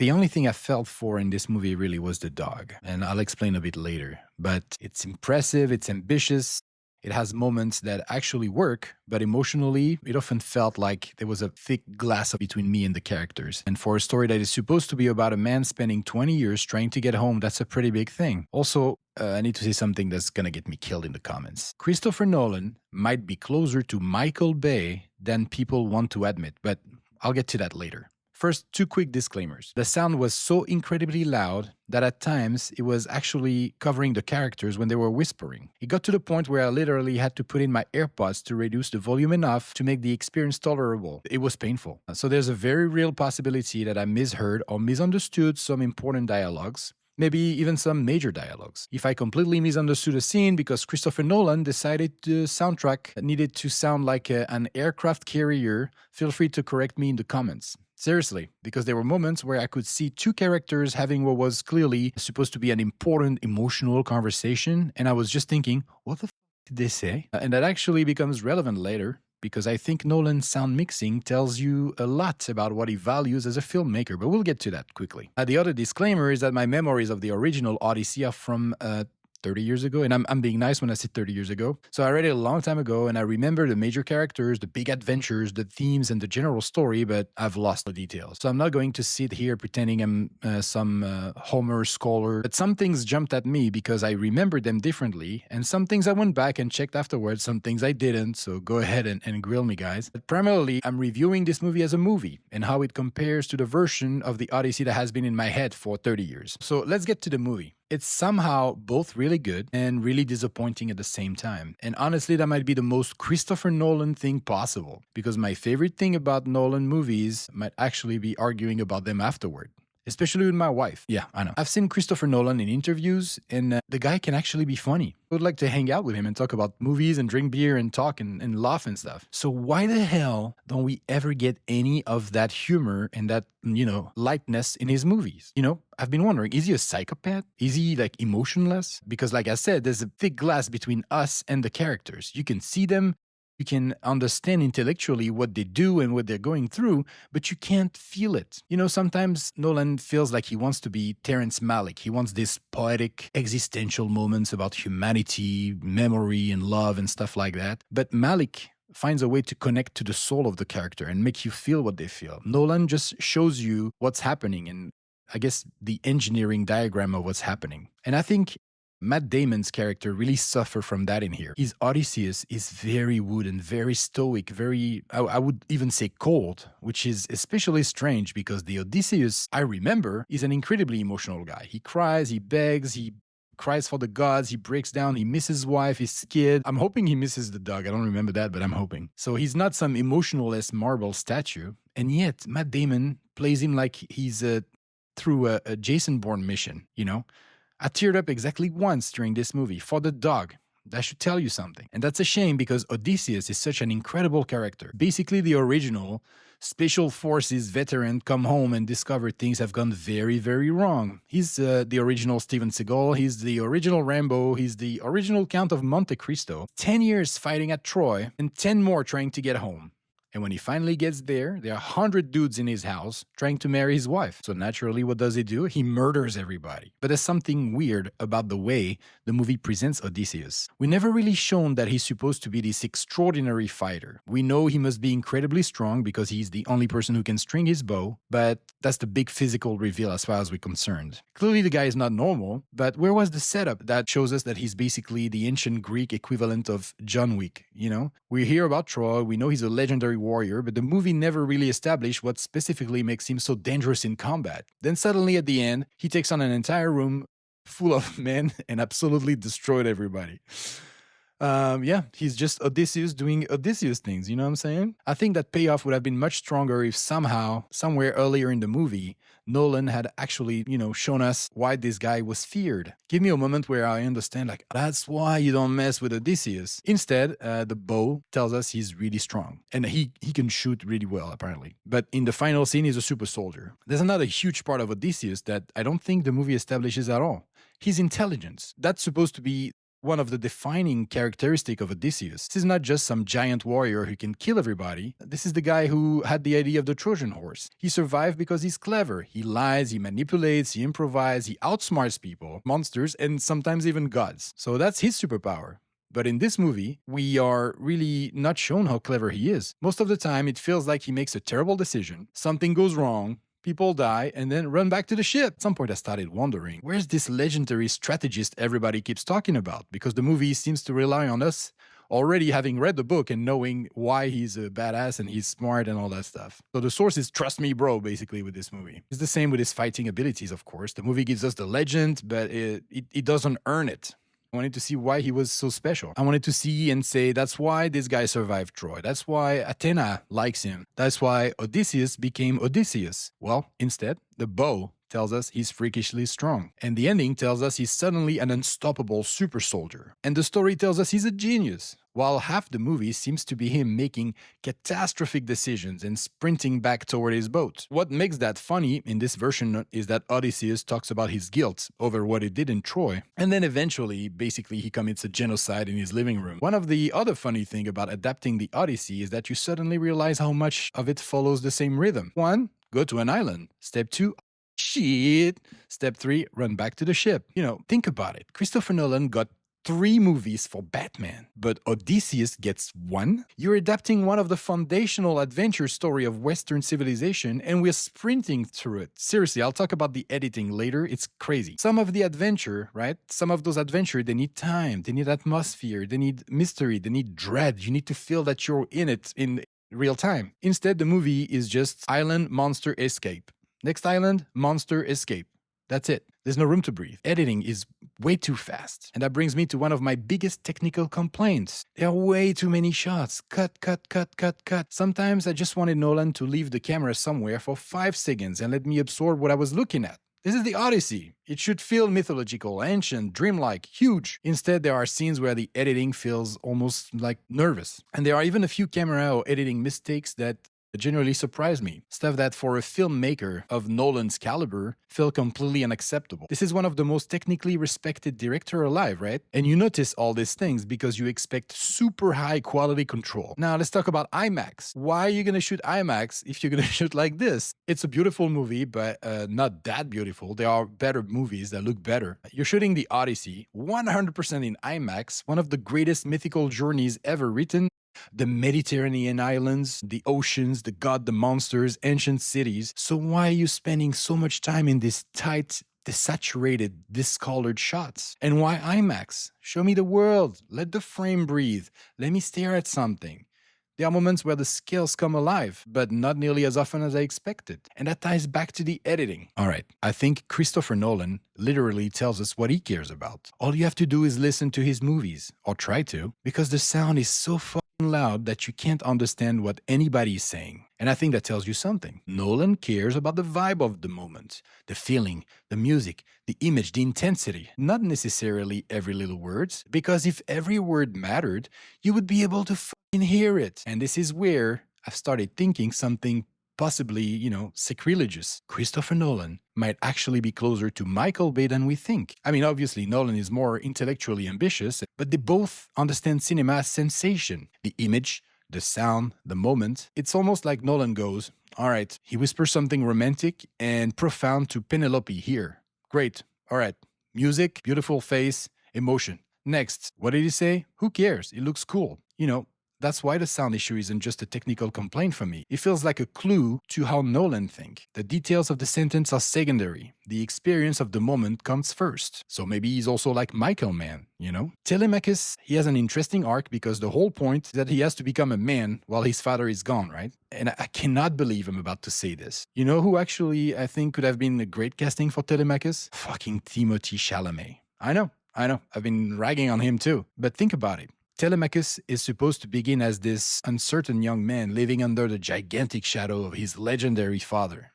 The only thing I felt for in this movie really was the dog, and I'll explain a bit later. But it's impressive, it's ambitious, it has moments that actually work, but emotionally, it often felt like there was a thick glass between me and the characters. And for a story that is supposed to be about a man spending 20 years trying to get home, that's a pretty big thing. Also, I need to say something that's gonna get me killed in the comments. Christopher Nolan might be closer to Michael Bay than people want to admit, but I'll get to that later. First, two quick disclaimers. The sound was so incredibly loud that at times it was actually covering the characters when they were whispering. It got to the point where I literally had to put in my AirPods to reduce the volume enough to make the experience tolerable. It was painful. So there's a very real possibility that I misheard or misunderstood some important dialogues. Maybe even some major dialogues. If I completely misunderstood a scene because Christopher Nolan decided the soundtrack needed to sound like an aircraft carrier, feel free to correct me in the comments. Seriously, because there were moments where I could see two characters having what was clearly supposed to be an important emotional conversation, and I was just thinking, what the f did they say? And that actually becomes relevant later, because I think Nolan's sound mixing tells you a lot about what he values as a filmmaker, but we'll get to that quickly. The other disclaimer is that my memories of the original Odyssey are from 30 years ago, and I'm being nice when I say 30 years ago. So I read it a long time ago, and I remember the major characters, the big adventures, the themes, and the general story, but I've lost the details. So I'm not going to sit here pretending I'm some Homer scholar, but some things jumped at me because I remembered them differently, and some things I went back and checked afterwards, some things I didn't, so go ahead and grill me, guys. But primarily, I'm reviewing this movie as a movie, and how it compares to the version of the Odyssey that has been in my head for 30 years. So let's get to the movie. It's somehow both really good and really disappointing at the same time. And honestly, that might be the most Christopher Nolan thing possible, because my favorite thing about Nolan movies might actually be arguing about them afterward. Especially with my wife. Yeah, I know. I've seen Christopher Nolan in interviews, and the guy can actually be funny. I would like to hang out with him and talk about movies and drink beer and talk and laugh and stuff. So why the hell don't we ever get any of that humor and that, lightness in his movies? I've been wondering, is he a psychopath? Is he like emotionless? Because like I said, there's a thick glass between us and the characters. You can see them. You can understand intellectually what they do and what they're going through, but you can't feel it. Sometimes Nolan feels like he wants to be Terrence Malick. He wants these poetic, existential moments about humanity, memory, and love and stuff like that. But Malick finds a way to connect to the soul of the character and make you feel what they feel. Nolan just shows you what's happening and I guess the engineering diagram of what's happening. And I think Matt Damon's character really suffer from that in here. His Odysseus is very wooden, very stoic, very, I would even say cold, which is especially strange because the Odysseus I remember is an incredibly emotional guy. He cries, he begs, he cries for the gods, he breaks down, he misses his wife, his kid. I'm hoping he misses the dog. I don't remember that, but I'm hoping. So he's not some emotionless marble statue. And yet, Matt Damon plays him like he's through a Jason Bourne mission, I teared up exactly once during this movie for the dog. That should tell you something. And that's a shame because Odysseus is such an incredible character. Basically, the original Special Forces veteran come home and discover things have gone very, very wrong. He's the original Steven Seagal. He's the original Rambo. He's the original Count of Monte Cristo. 10 years fighting at Troy and 10 more trying to get home. And when he finally gets there are 100 dudes in his house trying to marry his wife. So naturally, what does he do? He murders everybody. But there's something weird about the way the movie presents Odysseus. We never really shown that he's supposed to be this extraordinary fighter. We know he must be incredibly strong because he's the only person who can string his bow, but that's the big physical reveal as far as we're concerned. Clearly, the guy is not normal, but where was the setup that shows us that he's basically the ancient Greek equivalent of John Wick, We hear about Troy, we know he's a legendary warrior, but the movie never really established what specifically makes him so dangerous in combat. Then suddenly at the end, he takes on an entire room full of men and absolutely destroyed everybody. He's just Odysseus doing Odysseus things, you know what I'm saying? I think that payoff would have been much stronger if somehow, somewhere earlier in the movie, Nolan had actually, shown us why this guy was feared. Give me a moment where I understand, that's why you don't mess with Odysseus. Instead, the bow tells us he's really strong. And he can shoot really well, apparently. But in the final scene, he's a super soldier. There's another huge part of Odysseus that I don't think the movie establishes at all. His intelligence. That's supposed to be one of the defining characteristics of Odysseus. This is not just some giant warrior who can kill everybody. This is the guy who had the idea of the Trojan horse. He survived because he's clever. He lies, he manipulates, he improvises, he outsmarts people, monsters, and sometimes even gods. So that's his superpower. But in this movie, we are really not shown how clever he is. Most of the time, it feels like he makes a terrible decision. Something goes wrong, people die, and then run back to the ship. At some point, I started wondering, where's this legendary strategist everybody keeps talking about? Because the movie seems to rely on us already having read the book and knowing why he's a badass and he's smart and all that stuff. So the source is trust me, bro, basically, with this movie. It's the same with his fighting abilities, of course. The movie gives us the legend, but it doesn't earn it. I wanted to see why he was so special. I wanted to see and say, that's why this guy survived Troy. That's why Athena likes him. That's why Odysseus became Odysseus. Well, instead, the bow tells us he's freakishly strong. And the ending tells us he's suddenly an unstoppable super soldier. And the story tells us he's a genius. While half the movie seems to be him making catastrophic decisions and sprinting back toward his boat. What makes that funny in this version is that Odysseus talks about his guilt over what he did in Troy, and then eventually, basically, he commits a genocide in his living room. One of the other funny things about adapting the Odyssey is that you suddenly realize how much of it follows the same rhythm. 1, go to an island. Step 2, shit. Step 3, run back to the ship. Think about it. Christopher Nolan got 3 movies for Batman, but Odysseus gets 1? You're adapting one of the foundational adventure story of Western civilization, and we're sprinting through it. Seriously, I'll talk about the editing later. It's crazy. Some of the adventure, right? Some of those adventure, they need time, they need atmosphere, they need mystery, they need dread. You need to feel that you're in it in real time. Instead, the movie is just island, monster, escape. Next island, monster, escape. That's it. There's no room to breathe. Editing is way too fast. And that brings me to one of my biggest technical complaints. There are way too many shots. Cut, cut, cut, cut, cut. Sometimes I just wanted Nolan to leave the camera somewhere for 5 seconds and let me absorb what I was looking at. This is the Odyssey. It should feel mythological, ancient, dreamlike, huge. Instead, there are scenes where the editing feels almost like nervous. And there are even a few camera or editing mistakes that generally surprised me. Stuff that for a filmmaker of Nolan's caliber felt completely unacceptable. This is one of the most technically respected director alive, right? And you notice all these things because you expect super high quality control. Now let's talk about IMAX. Why are you gonna shoot IMAX if you're gonna shoot like this? It's a beautiful movie, but not that beautiful. There are better movies that look better. You're shooting the Odyssey 100% in IMAX, one of the greatest mythical journeys ever written. The Mediterranean islands, the oceans, the god, the monsters, ancient cities. So why are you spending so much time in these tight, desaturated, discolored shots? And why IMAX? Show me the world. Let the frame breathe. Let me stare at something. There are moments where the scales come alive, but not nearly as often as I expected. And that ties back to the editing. All right, I think Christopher Nolan literally tells us what he cares about. All you have to do is listen to his movies, or try to, because the sound is so fucking loud that you can't understand what anybody is saying. And I think that tells you something. Nolan cares about the vibe of the moment, the feeling, the music, the image, the intensity, not necessarily every little words, because if every word mattered, you would be able to fucking hear it. And this is where I've started thinking something possibly, sacrilegious. Christopher Nolan might actually be closer to Michael Bay than we think. I mean, obviously, Nolan is more intellectually ambitious, but they both understand cinema as sensation. The image, the sound, the moment. It's almost like Nolan goes, all right, he whispers something romantic and profound to Penelope here. Great. All right. Music, beautiful face, emotion. Next, what did he say? Who cares? It looks cool. That's why the sound issue isn't just a technical complaint for me. It feels like a clue to how Nolan thinks. The details of the sentence are secondary. The experience of the moment comes first. So maybe he's also like Michael Mann, Telemachus, he has an interesting arc because the whole point is that he has to become a man while his father is gone, right? And I cannot believe I'm about to say this. You know who actually I think could have been a great casting for Telemachus? Fucking Timothée Chalamet. I know. I've been ragging on him too. But think about it. Telemachus is supposed to begin as this uncertain young man living under the gigantic shadow of his legendary father,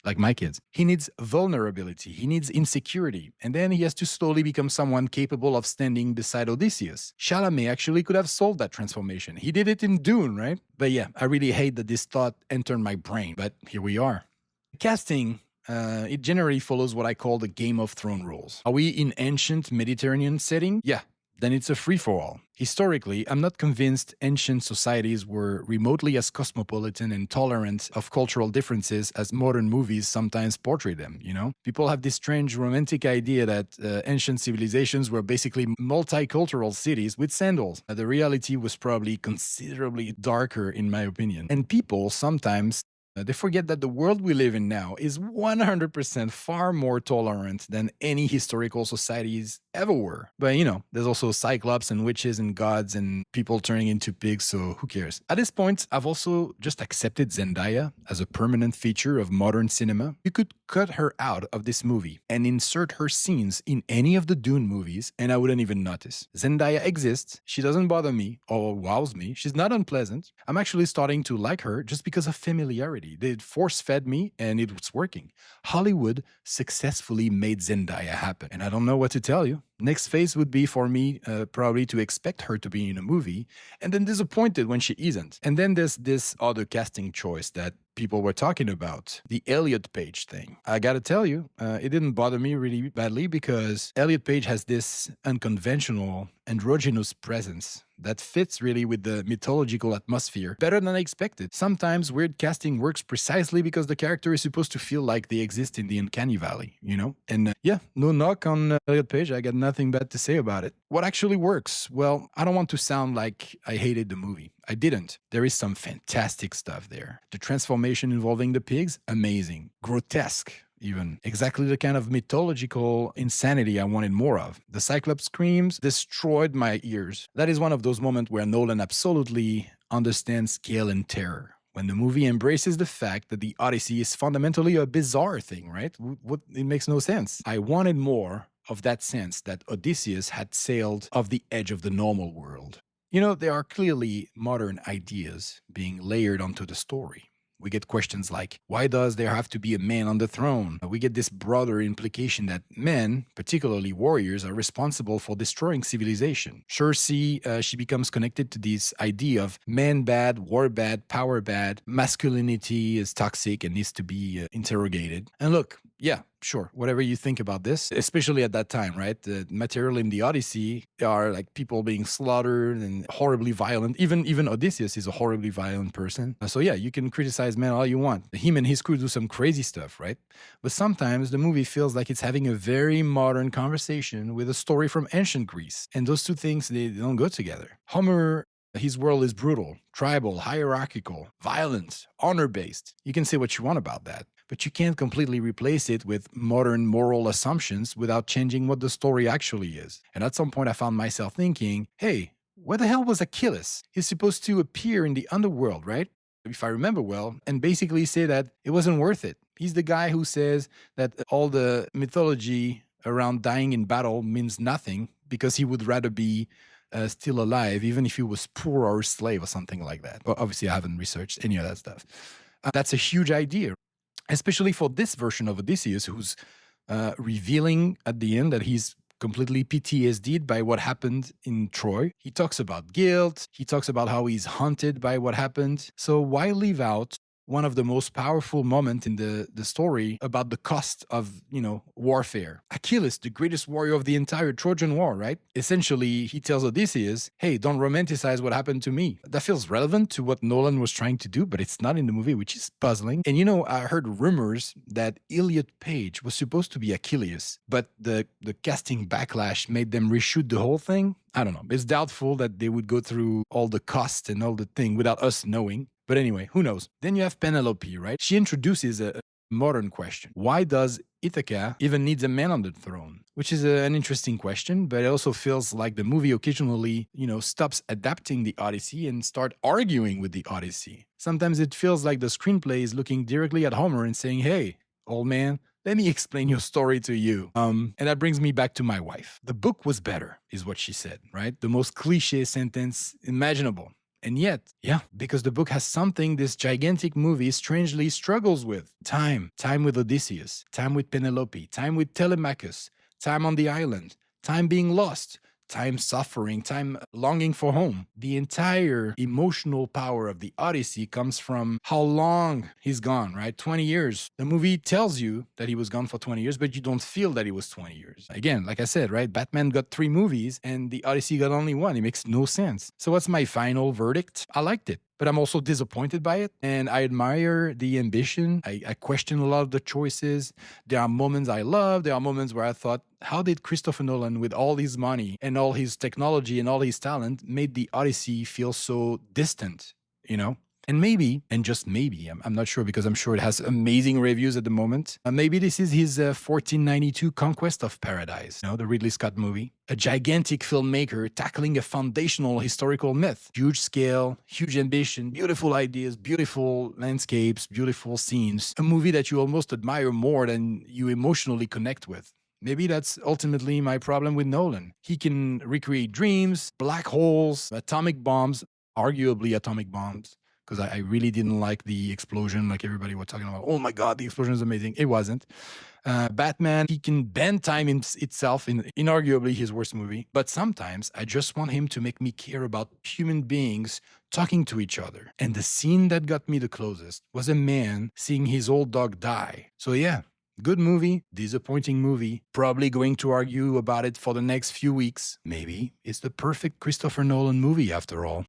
like my kids. He needs vulnerability, he needs insecurity, and then he has to slowly become someone capable of standing beside Odysseus. Chalamet actually could have solved that transformation. He did it in Dune, right? But yeah, I really hate that this thought entered my brain, but here we are. Casting, it generally follows what I call the Game of Thrones rules. Are we in ancient Mediterranean setting? Yeah. then it's a free-for-all. Historically, I'm not convinced ancient societies were remotely as cosmopolitan and tolerant of cultural differences as modern movies sometimes portray them, you know? People have this strange romantic idea that ancient civilizations were basically multicultural cities with sandals. The reality was probably considerably darker, in my opinion. And people sometimes they forget that the world we live in now is 100% far more tolerant than any historical societies ever were. But you know, there's also Cyclops and witches and gods and people turning into pigs, so who cares? At this point, I've also just accepted Zendaya as a permanent feature of modern cinema. You could cut her out of this movie and insert her scenes in any of the Dune movies, and I wouldn't even notice. Zendaya exists, she doesn't bother me or wows me, she's not unpleasant. I'm actually starting to like her just because of familiarity. They force-fed me, and it was working. Hollywood successfully made Zendaya happen, and I don't know what to tell you. Next phase would be for me probably to expect her to be in a movie, and then disappointed when she isn't. And then there's this other casting choice that people were talking about, the Elliot Page thing. I gotta tell you, it didn't bother me really badly because Elliot Page has this unconventional, androgynous presence that fits really with the mythological atmosphere better than I expected. Sometimes weird casting works precisely because the character is supposed to feel like they exist in the uncanny valley, you know? And yeah, no knock on Elliot Page, I got nothing bad to say about it. What actually works? Well, I don't want to sound like I hated the movie. I didn't. There is some fantastic stuff there. The transformation involving the pigs, amazing. Grotesque, even. Exactly the kind of mythological insanity I wanted more of. The Cyclops screams destroyed my ears. That is one of those moments where Nolan absolutely understands scale and terror. When the movie embraces the fact that the Odyssey is fundamentally a bizarre thing, right? It makes no sense. I wanted more of that sense that Odysseus had sailed off the edge of the normal world. You know, there are clearly modern ideas being layered onto the story. We get questions like, why does there have to be a man on the throne? We get this broader implication that men, particularly warriors, are responsible for destroying civilization. Circe, she becomes connected to this idea of man bad, war bad, power bad, masculinity is toxic and needs to be interrogated. And look, yeah, sure, whatever you think about this, especially at that time, right? The material in the Odyssey are like people being slaughtered and horribly violent. Even Odysseus is a horribly violent person. So yeah, you can criticize men all you want. Him and his crew do some crazy stuff, right? But sometimes the movie feels like it's having a very modern conversation with a story from ancient Greece. And those two things, they don't go together. Homer, his world is brutal, tribal, hierarchical, violent, honor-based. You can say what you want about that, but you can't completely replace it with modern moral assumptions without changing what the story actually is. And at some point I found myself thinking, hey, where the hell was Achilles? He's supposed to appear in the underworld, right? If I remember well, and basically say that it wasn't worth it. He's the guy who says that all the mythology around dying in battle means nothing because he would rather be still alive, even if he was poor or a slave or something like that. Well, obviously, I haven't researched any of that stuff. That's a huge idea, especially for this version of Odysseus, who's revealing at the end that he's completely PTSD'd by what happened in Troy. He talks about guilt. He talks about how he's haunted by what happened. So why leave out one of the most powerful moments in the story about the cost of, warfare? Achilles, the greatest warrior of the entire Trojan War, right? Essentially, he tells Odysseus, hey, don't romanticize what happened to me. That feels relevant to what Nolan was trying to do, but it's not in the movie, which is puzzling. And I heard rumors that Elliot Page was supposed to be Achilles, but the casting backlash made them reshoot the whole thing. I don't know. It's doubtful that they would go through all the cost and all the thing without us knowing. But anyway, who knows? Then you have Penelope, right? She introduces a modern question. Why does Ithaca even need a man on the throne? Which is an interesting question, but it also feels like the movie occasionally, stops adapting the Odyssey and start arguing with the Odyssey. Sometimes it feels like the screenplay is looking directly at Homer and saying, hey, old man, let me explain your story to you. And that brings me back to my wife. The book was better, is what she said, right? The most cliche sentence imaginable. And yet, because the book has something this gigantic movie strangely struggles with. Time with Odysseus, time with Penelope, time with Telemachus, time on the island, time being lost, time suffering, time longing for home. The entire emotional power of the Odyssey comes from how long he's gone, right? 20 years. The movie tells you that he was gone for 20 years, but you don't feel that it was 20 years. Again, like I said, right? Batman got 3 movies and the Odyssey got only 1. It makes no sense. So what's my final verdict? I liked it, but I'm also disappointed by it. And I admire the ambition. I question a lot of the choices. There are moments I love. There are moments where I thought, how did Christopher Nolan, with all his money and all his technology and all his talent, made the Odyssey feel so distant, you know? And maybe, and just maybe, I'm not sure because I'm sure it has amazing reviews at the moment. Maybe this is his 1492 Conquest of Paradise, the Ridley Scott movie. A gigantic filmmaker tackling a foundational historical myth. Huge scale, huge ambition, beautiful ideas, beautiful landscapes, beautiful scenes. A movie that you almost admire more than you emotionally connect with. Maybe that's ultimately my problem with Nolan. He can recreate dreams, black holes, atomic bombs, arguably atomic bombs, because I really didn't like the explosion like everybody was talking about. Oh my God, the explosion is amazing. It wasn't. Batman, he can bend time itself in arguably his worst movie. But sometimes I just want him to make me care about human beings talking to each other. And the scene that got me the closest was a man seeing his old dog die. So yeah, good movie, disappointing movie. Probably going to argue about it for the next few weeks. Maybe it's the perfect Christopher Nolan movie after all.